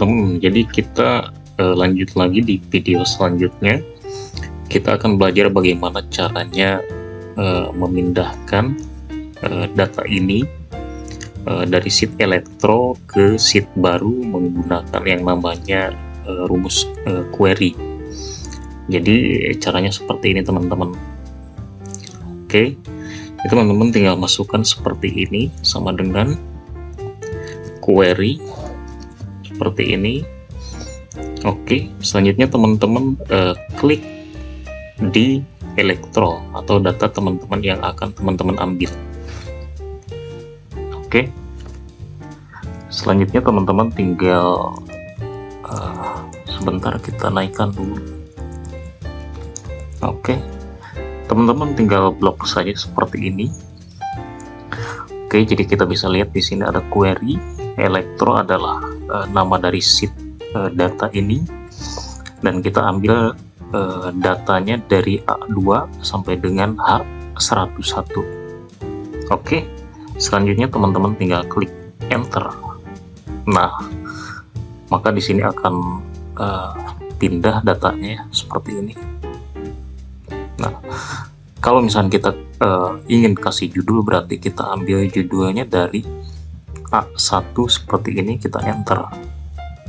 teman-teman, jadi kita lanjut lagi di video selanjutnya. Kita akan belajar bagaimana caranya memindahkan data ini dari sheet elektro ke sheet baru menggunakan yang namanya rumus query. Jadi caranya seperti ini teman-teman. Oke, teman-teman tinggal masukkan seperti ini, sama dengan query seperti ini. Oke, selanjutnya teman-teman klik di elektro atau data teman-teman yang akan teman-teman ambil. Oke, selanjutnya teman-teman tinggal sebentar kita naikkan dulu. Oke, teman-teman tinggal blok saja seperti ini. Oke, jadi kita bisa lihat di sini ada query, elektro adalah nama dari sheet data ini, dan kita ambil datanya dari A2 sampai dengan H101. Oke, selanjutnya teman-teman tinggal klik enter. Nah, maka di sini akan pindah datanya seperti ini. Nah, kalau misalnya kita ingin kasih judul, berarti kita ambil judulnya dari A1 seperti ini, kita enter.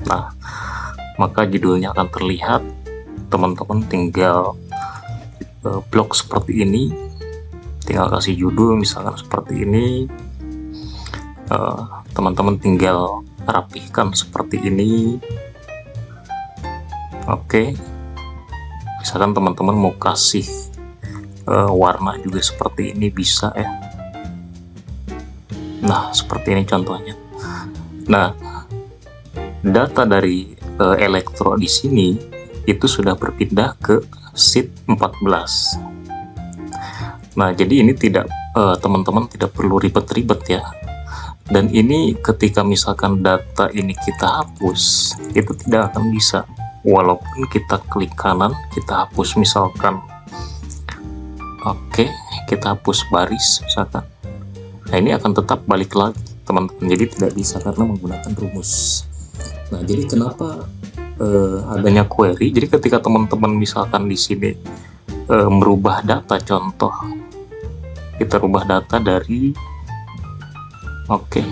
Nah, maka judulnya akan terlihat. Teman-teman tinggal blok seperti ini, tinggal kasih judul misalkan seperti ini. Teman-teman tinggal rapihkan seperti ini. Oke, misalkan teman-teman mau kasih warna juga seperti ini, bisa ya. Nah, seperti ini contohnya. Nah, data dari elektro di sini itu sudah berpindah ke sheet 14. Nah, jadi ini tidak teman-teman tidak perlu ribet-ribet ya. Dan ini ketika misalkan data ini kita hapus, itu tidak akan bisa. Walaupun kita klik kanan, kita hapus misalkan. Oke, kita hapus baris misalkan. Nah, ini akan tetap balik lagi teman-teman. Jadi tidak bisa karena menggunakan rumus. Nah, jadi kenapa adanya query? Jadi ketika teman-teman misalkan di sini merubah data, contoh kita rubah data dari, oke,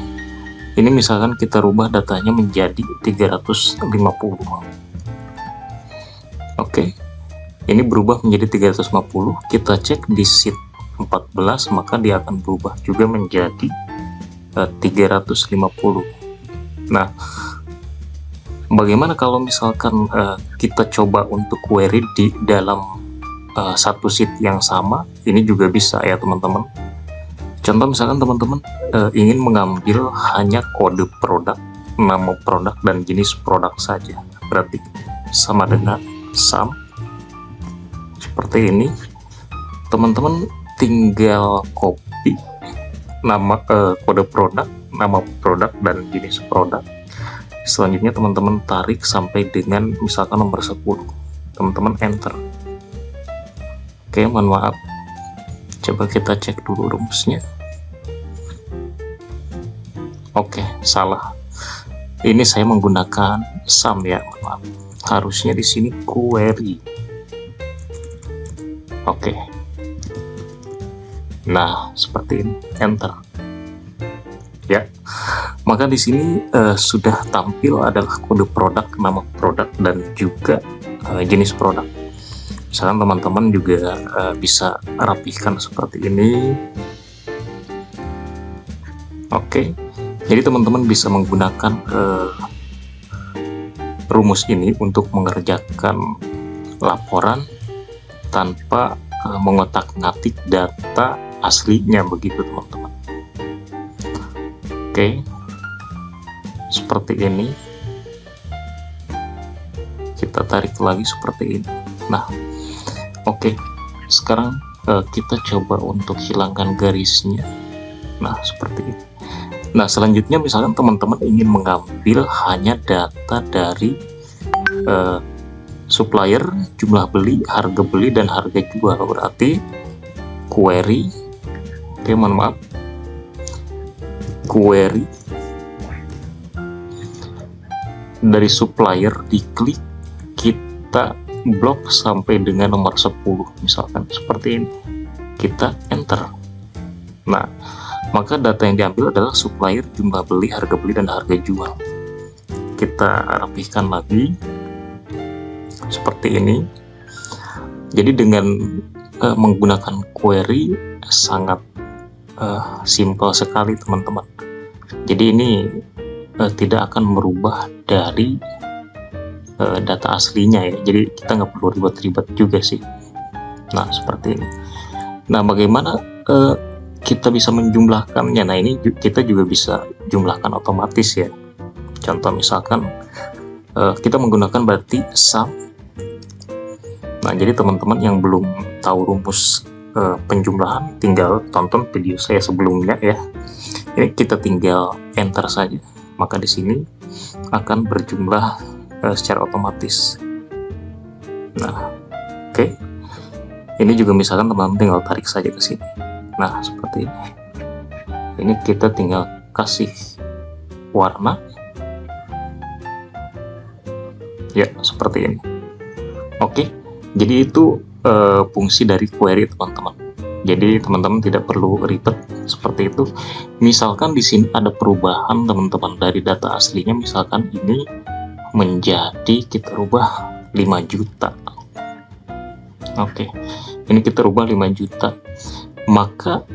ini misalkan kita rubah datanya menjadi 350. Oke, ini berubah menjadi 350. Kita cek di sheet 14, maka dia akan berubah juga menjadi 350. Nah, bagaimana kalau misalkan kita coba untuk query di dalam satu sheet yang sama? Ini juga bisa ya teman-teman. Contoh misalkan teman-teman ingin mengambil hanya kode produk, nama produk, dan jenis produk saja. Berarti sama dengan sum seperti ini. Teman-teman tinggal copy nama kode produk, nama produk, dan jenis produk. Selanjutnya teman-teman tarik sampai dengan misalkan nomor 10. Teman-teman enter. Oke, mohon maaf. Coba kita cek dulu rumusnya. Oke, salah. Ini saya menggunakan sum ya, mohon maaf. Harusnya di sini query. Oke. Nah, seperti ini. Enter. Ya, maka di sini sudah tampil adalah kode produk, nama produk, dan juga jenis produk. Misalkan teman-teman juga bisa rapihkan seperti ini. Oke, jadi teman-teman bisa menggunakan rumus ini untuk mengerjakan laporan tanpa mengotak-ngatik data aslinya, begitu teman-teman. Oke, seperti ini. Kita tarik lagi seperti ini. Nah, oke, sekarang kita coba untuk hilangkan garisnya. Nah, seperti ini. Nah, selanjutnya misalkan teman-teman ingin mengambil hanya data dari supplier, jumlah beli, harga beli, dan harga jual. Berarti query, oke, mohon maaf, query dari supplier diklik, kita blok sampai dengan nomor 10 misalkan seperti ini, kita enter. Nah, maka data yang diambil adalah supplier, jumlah beli, harga beli, dan harga jual. Kita rapihkan lagi seperti ini. Jadi dengan menggunakan query sangat simple sekali teman-teman. Jadi ini tidak akan merubah dari data aslinya ya. Jadi kita nggak perlu ribet-ribet juga sih. Nah seperti ini. Nah bagaimana kita bisa menjumlahkannya? Nah ini kita juga bisa jumlahkan otomatis ya. Contoh misalkan kita menggunakan berarti sum. Nah jadi teman-teman yang belum tahu rumus penjumlahan, tinggal tonton video saya sebelumnya ya. Ini kita tinggal enter saja, maka di sini akan berjumlah secara otomatis. Nah, oke. Ini juga misalkan teman-teman tinggal tarik saja ke sini. Nah, seperti ini. Ini kita tinggal kasih warna. Ya, seperti ini. Oke. Jadi itu fungsi dari query teman-teman. Jadi teman-teman tidak perlu ribet seperti itu. Misalkan di sini ada perubahan teman-teman dari data aslinya, misalkan ini menjadi kita rubah 5 juta. Oke. Ini kita rubah 5 juta. Maka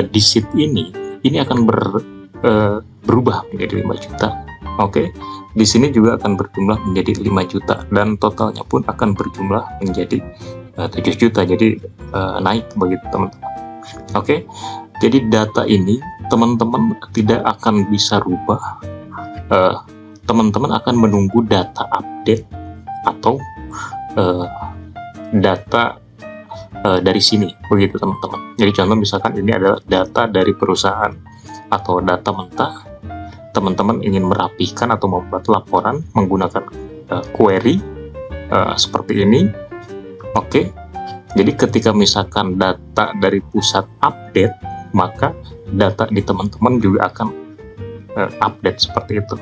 di sheet ini akan berubah menjadi 5 juta. Oke. Di sini juga akan berjumlah menjadi 5 juta dan totalnya pun akan berjumlah menjadi 7 juta. Jadi naik begitu teman-teman. Oke. Jadi data ini teman-teman tidak akan bisa rubah. Teman-teman akan menunggu data update atau data dari sini begitu teman-teman. Jadi contoh misalkan ini adalah data dari perusahaan atau data mentah. Teman-teman ingin merapihkan atau membuat laporan menggunakan query seperti ini. Oke. Jadi ketika misalkan data dari pusat update, maka data di teman-teman juga akan update seperti itu.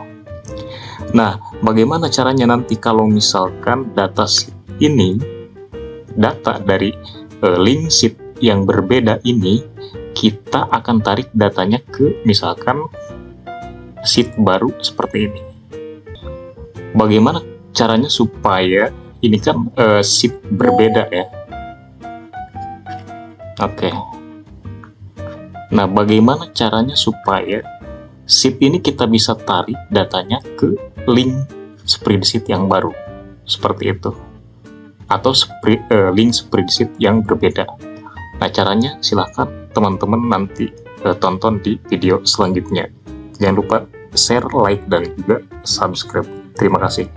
Nah, bagaimana caranya nanti kalau misalkan data sheet ini, data dari link sheet yang berbeda ini, kita akan tarik datanya ke misalkan sheet baru seperti ini. Bagaimana caranya supaya ini kan sheet berbeda ya. Oke. Nah, bagaimana caranya supaya sheet ini kita bisa tarik datanya ke link spreadsheet yang baru seperti itu, atau link spreadsheet yang berbeda. Nah, caranya silahkan teman-teman nanti tonton di video selanjutnya. Jangan lupa share, like, dan juga subscribe. Terima kasih.